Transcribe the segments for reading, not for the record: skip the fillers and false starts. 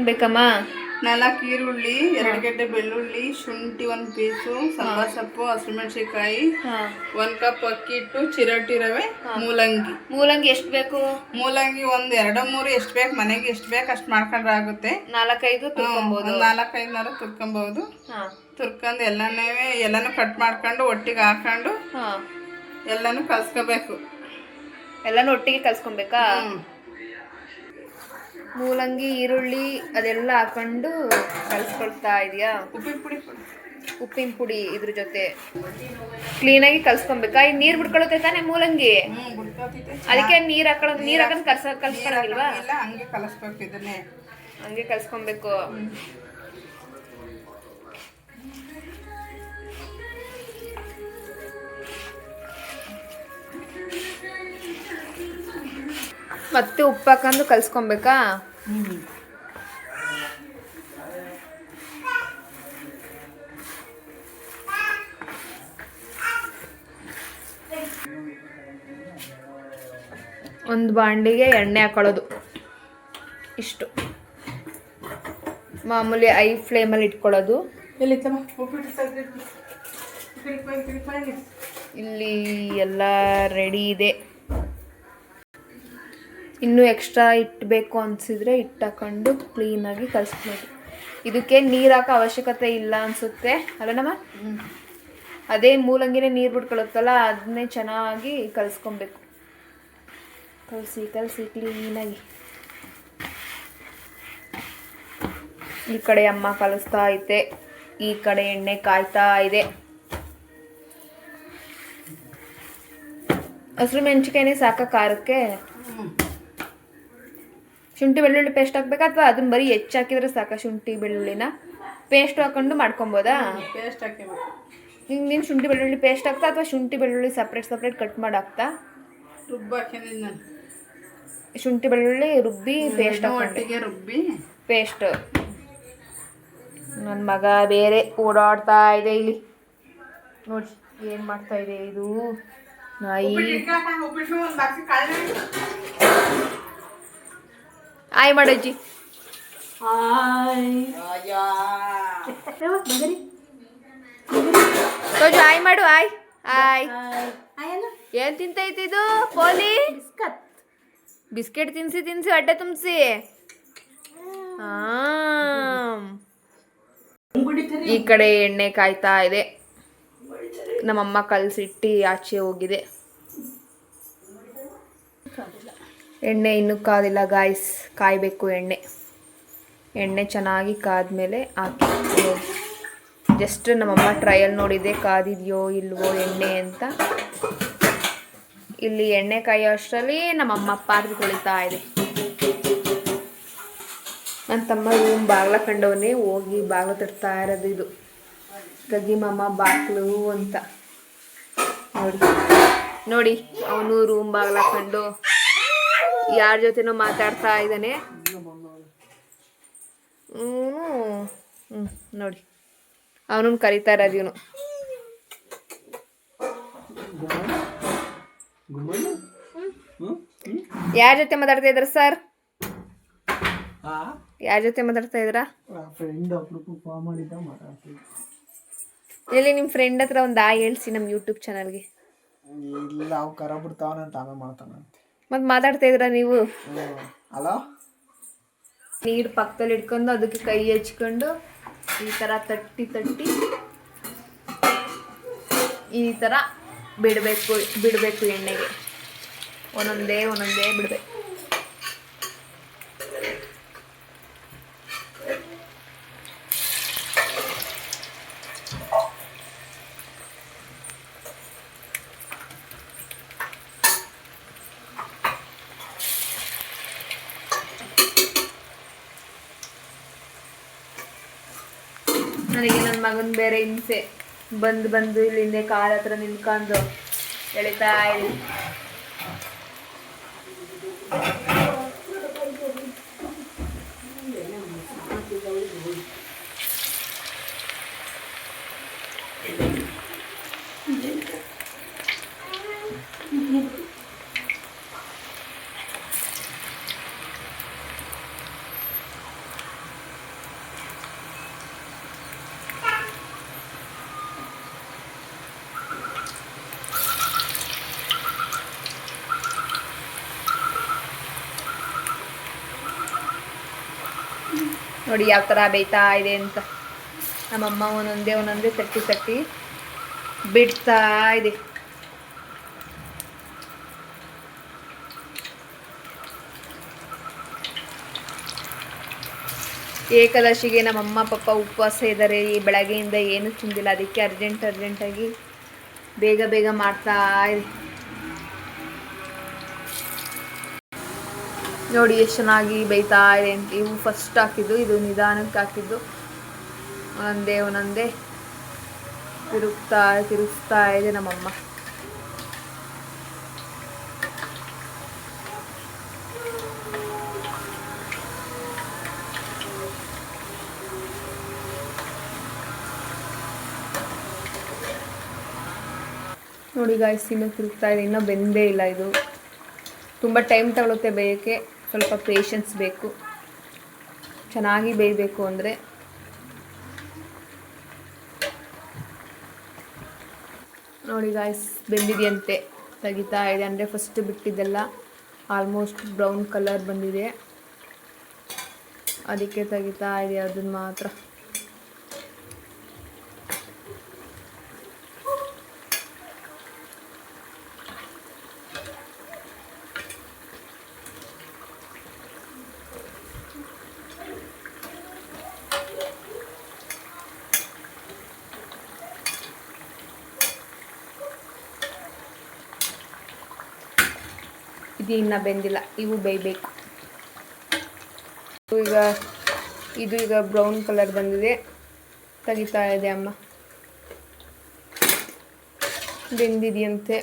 ಬೇಕಮ್ಮ? 4 ಈರುಳ್ಳಿ, 2 ಗೆಡ್ಡೆ ಬೆಳ್ಳುಳ್ಳಿ, ಶುಂಠಿ 1 ಪೀಸು, ಸಾಂಬಾರ್ ಸೊಪ್ಪು, ಹಸಿಮೆಣಸಿನ್ಕಾಯಿ, 1 ಕಪ್ ಅಕ್ಕಿ ಹಿಟ್ಟು, ಚಿರೋಟಿ ರವೆ, ಮೂಲಂಗಿ. ಮೂಲಂಗಿ ಎಷ್ಟು ಬೇಕು? ಮೂಲಂಗಿ ಒಂದು 2-3 ಎಷ್ಟು ಬೇಕು, ಮನೆಗೆ ಎಷ್ಟು ಬೇಕು ಅಷ್ಟು ಮಾಡ್ಕೊಂಡ್ರೆ ಆಗುತ್ತೆ. 4-5 ತುರ್ಕೊಬಹುದು. 4-5 ತುರ್ಕೊಬಹುದು. ತುರ್ಕೊಂಡು ಎಲ್ಲನೂ ಕಟ್ ಮಾಡ್ಕೊಂಡು ಒಟ್ಟಿಗೆ ಹಾಕೊಂಡು ಎಲ್ಲನೂ ಕಲ್ಸ್ಕೋಬೇಕು. ಎಲ್ಲನೂ ಒಟ್ಟಿಗೆ ಕಲ್ಸ್ಕೊಬೇಕಾ? ಮೂಲಂಗಿ ಈರುಳ್ಳಿ ಅದೆಲ್ಲ ಹಾಕೊಂಡು ಕಲ್ಸ್ಕೊಳ್ತಾ ಇದೆಯಾ? ಉಪ್ಪಿನ ಪುಡಿ ಇದ್ರ ಜೊತೆ ಕ್ಲೀನಾಗಿ ಕಲ್ಸ್ಕೊಬೇಕಾ? ಈಗ ನೀರು ಬಿಡ್ಕೊಳುತ್ತೆ ತಾನೇ ಮೂಲಂಗಿ? ಅದಕ್ಕೆ ನೀರು ಹಾಕೊಂಡು ಕಲ್ಸ್ಕೊಳಂಗಿಲ್ವಾ? ಹಂಗೆ ಕಲಿಸ್ಬೇಕು. ಇದನ್ನೇ ಹಂಗೆ ಕಲ್ಸ್ಕೊಬೇಕು. ಮತ್ತೆ ಉಪ್ಪು ಹಾಕೊಂಡು ಕಲ್ಸ್ಕೊಬೇಕಾ? ಒಂದು ಬಾಂಡಿಗೆ ಎಣ್ಣೆ ಹಾಕೊಳ್ಳೋದು ಇಷ್ಟು. ಮಾಮೂಲಿ ಐ ಫ್ಲೇಮಲ್ಲಿ ಇಟ್ಕೊಳ್ಳೋದು. ಇಲ್ಲಿ ಎಲ್ಲ ರೆಡಿ ಇದೆ. ಇನ್ನೂ ಎಕ್ಸ್ಟ್ರಾ ಇಟ್ಟಬೇಕು ಅನಿಸಿದ್ರೆ ಹಾಕೊಂಡು ಕ್ಲೀನಾಗಿ ಕಲಿಸ್ಬೋದು. ಇದಕ್ಕೆ ನೀರು ಹಾಕೋ ಅವಶ್ಯಕತೆ ಇಲ್ಲ ಅನಿಸುತ್ತೆ ಅಲ್ಲನಮ್ಮ? ಅದೇ ಮೂಲಂಗಿನೇ ನೀರು ಬಿಟ್ಕೊಳುತ್ತಲ್ಲ, ಅದನ್ನೇ ಚೆನ್ನಾಗಿ ಕಲಿಸ್ಕೊಬೇಕು. ಕಲಸಿ ಕ್ಲೀನಾಗಿ. ಈ ಕಡೆ ಅಮ್ಮ ಕಲಿಸ್ತಾ ಐತೆ, ಈ ಕಡೆ ಎಣ್ಣೆ ಕಾಯ್ತಾ ಇದೆ. ಹಸಿರು ಮೆಣಸಿನ್ಕಾಯಿನೇ ಸಾಕ ಖಾರಕ್ಕೆ? ಶುಂಠಿ ಬೆಳ್ಳುಳ್ಳಿ ಪೇಸ್ಟ್ ಹಾಕ್ಬೇಕಾ ಅಥವಾ ಅದನ್ನ ಬರೀ ಹೆಚ್ಚು ಹಾಕಿದ್ರೆ ಸಾಕ? ಶುಂಠಿ ಬೆಳ್ಳುಳ್ಳಿನ ಪೇಸ್ಟ್ ಹಾಕೊಂಡು ಮಾಡ್ಕೊಬೋದಾ? ಪೇಸ್ಟ್ ಹಾಕಬೇಕು. ಈಗ ನೀನು ಶುಂಠಿ ಬೆಳ್ಳುಳ್ಳಿ ಪೇಸ್ಟ್ ಹಾಕ್ತಾ ಅಥವಾ ಶುಂಠಿ ಬೆಳ್ಳುಳ್ಳಿ ಸಪ್ರೇಟ್ ಕಟ್ ಮಾಡಿ ಹಾಕ್ತಾ? ಶುಂಠಿ ಬೆಳ್ಳುಳ್ಳಿ ರುಬ್ಬಿ ಪೇಸ್ಟ್ ರುಬ್ಬಿ ಪೇಸ್ಟ್. ನನ್ನ ಮಗ ಬೇರೆ ಓಡಾಡ್ತಾ ಇದೆ ಇಲ್ಲಿ ನೋಡಿ. ಏನು ಮಾಡ್ತಾ ಇದೆ ಇದು ನಾಯಿ? ಆಯ್ ಮಾಡಜ್ಜಿ. ಆಯ್ ಮಾಡು. ಆಯ್ ಏನ್ ತಿಂತೈತಿದು ಪೋಲಿ? ಬಿಸ್ಕೆಟ್ ತಿನ್ಸಿ ಅಡ್ಡೆ ತುಂಬಿಸಿ. ಈ ಕಡೆ ಎಣ್ಣೆ ಕಾಯ್ತಾ ಇದೆ. ನಮ್ಮಮ್ಮ ಕಲಸಿಟ್ಟು ಆಚೆ ಹೋಗಿದೆ. ಎಣ್ಣೆ ಇನ್ನೂ ಕಾದಿಲ್ಲ ಗಾಯ್ಸ್, ಕಾಯಬೇಕು ಎಣ್ಣೆ ಚೆನ್ನಾಗಿ ಕಾದ್ಮೇಲೆ ಹಾಕಿ. ಜಸ್ಟ್ ನಮ್ಮಮ್ಮ ಟ್ರಯಲ್ ನೋಡಿದೆ ಕಾದಿದೆಯೋ ಇಲ್ವೋ ಎಣ್ಣೆ ಅಂತ. ಇಲ್ಲಿ ಎಣ್ಣೆ ಕಾಯೋ ಅಷ್ಟರಲ್ಲಿ ನಮ್ಮಮ್ಮ ಪಾರ್ದು ತೊಳಿತಾ ಇದೆ. ನನ್ನ ತಮ್ಮ ರೂಮ್ ಬಾಗ್ಲ ಕಂಡವನೇ ಹೋಗಿ ಬಾಗ್ಲ ತಡ್ತಾ ಇರೋದು. ಇದು ಗಗ್ಗಿ ಮಾಮ ಬಾಗ್ಲು ಅಂತ ನೋಡಿ. ಅವನು ರೂಮ್ ಬಾಗ್ಲ ಕಂಡು ಯಾರ ಜೊತೆನೋ ಮಾತಾಡ್ತಾ ಇದ್ದಾನೆ. ನೋಡಿ ಅವನನ್ನು ಕರಿತಾ ಇರೋದು ಇವನು. ಯಾರ ಜೊತೆ ಮಾತಾಡ್ತಾ ಇದ್ರ ಸರ್? ಯಾರ ಜೊತೆ ಮಾತಾಡ್ತಾ ಇದ್ರ? ಎಲ್ಲಿ ನಿಮ್ಮ ಫ್ರೆಂಡ್ ಹತ್ರ ಒಂದು ಹೇಳ್ಸಿ ನಮ್ಮ ಯೂಟ್ಯೂಬ್ ಚಾನಲ್ಗೆ. ಮತ್ತೆ ಮಾತಾಡ್ತಾ ಇದ್ರ ನೀವು? ನೀರು ಪಕ್ಕದಲ್ಲಿ ಇಟ್ಕೊಂಡು ಅದಕ್ಕೆ ಕೈ ಹಚ್ಕೊಂಡು ಈ ಥರ ತಟ್ಟಿ ಈ ಥರ ಬಿಡಬೇಕು ಎಣ್ಣೆಗೆ. ಒಂದೊಂದೇ ಬಿಡಬೇಕು. ನನಗೆ ನನ್ನ ಮಗನ ಬೇರೆ ಹಿಂಸೆ. ಬಂದು ಇಲ್ಲಿಂದ ಕಾಲ ಹತ್ರ ನಿಂತ್ಕೊಂಡು ಎಳಿತಾ ಇದ್ದೀನಿ. ನೋಡಿ ಯಾವ ಥರ ಬೇಯ್ತಾ ಇದೆ ಅಂತ. ನಮ್ಮಮ್ಮ ಒಂದೊಂದೇ ತಟ್ಟಿ ಬಿಡ್ತಾ ಇದೆ. ಏಕಾದಶಿಗೆ ನಮ್ಮಮ್ಮ ಪಾಪ ಉಪವಾಸ ಇದ್ದಾರೆ. ಈ ಬೆಳಗ್ಗೆಯಿಂದ ಏನೂ ತಿಂದಿಲ್ಲ. ಅದಕ್ಕೆ ಅರ್ಜೆಂಟಾಗಿ ಬೇಗ ಮಾಡ್ತಾ ಇದೆ. ನೋಡಿ ಎಷ್ಟು ಚೆನ್ನಾಗಿ ಬೇಯ್ತಾ ಇದೆ ಅಂತ. ಇವು ಫಸ್ಟ್ ಹಾಕಿದ್ದು, ಇದು ನಿಧಾನಕ್ಕೆ ಹಾಕಿದ್ದು. ಒಂದೊಂದೇ ತಿರುಗಿಸ್ತಾ ಇದೆ ನಮ್ಮಮ್ಮ. ನೋಡಿ ಗಾಯ್ಸ್, ಇನ್ನೂ ತಿರುಗ್ತಾ ಇದೆ. ಇನ್ನೂ ಬೆಂದೇ ಇಲ್ಲ. ಇದು ತುಂಬ ಟೈಮ್ ತಗೊಳುತ್ತೆ ಬೇಯೋಕ್ಕೆ. ಸ್ವಲ್ಪ ಪೇಷನ್ಸ್ ಬೇಕು ಚೆನ್ನಾಗಿ ಬೇಯಬೇಕು ಅಂದರೆ. ನೋಡಿ ಗಾಯ್ಸ್, ಬೆಂದಿದೆಯಂತೆ. ತೆಗಿತಾ ಇದೆ. ಅಂದರೆ ಫಸ್ಟ್ ಬಿಟ್ಟಿದ್ದೆಲ್ಲ ಆಲ್ಮೋಸ್ಟ್ ಬ್ರೌನ್ ಕಲರ್ ಬಂದಿದೆ. ಅದಕ್ಕೆ ತೆಗಿತಾ ಇದೆ ಅದನ್ನು ಮಾತ್ರ. ಇದು ಇನ್ನೂ ಬೆಂದಿಲ್ಲ. ಇವು ಬೇಯಬೇಕು. ಈಗ ಬ್ರೌನ್ ಕಲರ್ ಬಂದಿದೆ. ತೆಗಿತಾ ಇದೆ ಅಮ್ಮ. ಬೆಂದಿದೆಯಂತೆ.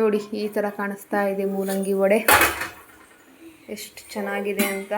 ನೋಡಿ ಈ ಥರ ಕಾಣಿಸ್ತಾ ಇದೆ ಮೂಲಂಗಿ ವಡೆ. ಎಷ್ಟು ಚೆನ್ನಾಗಿದೆ ಅಂತ.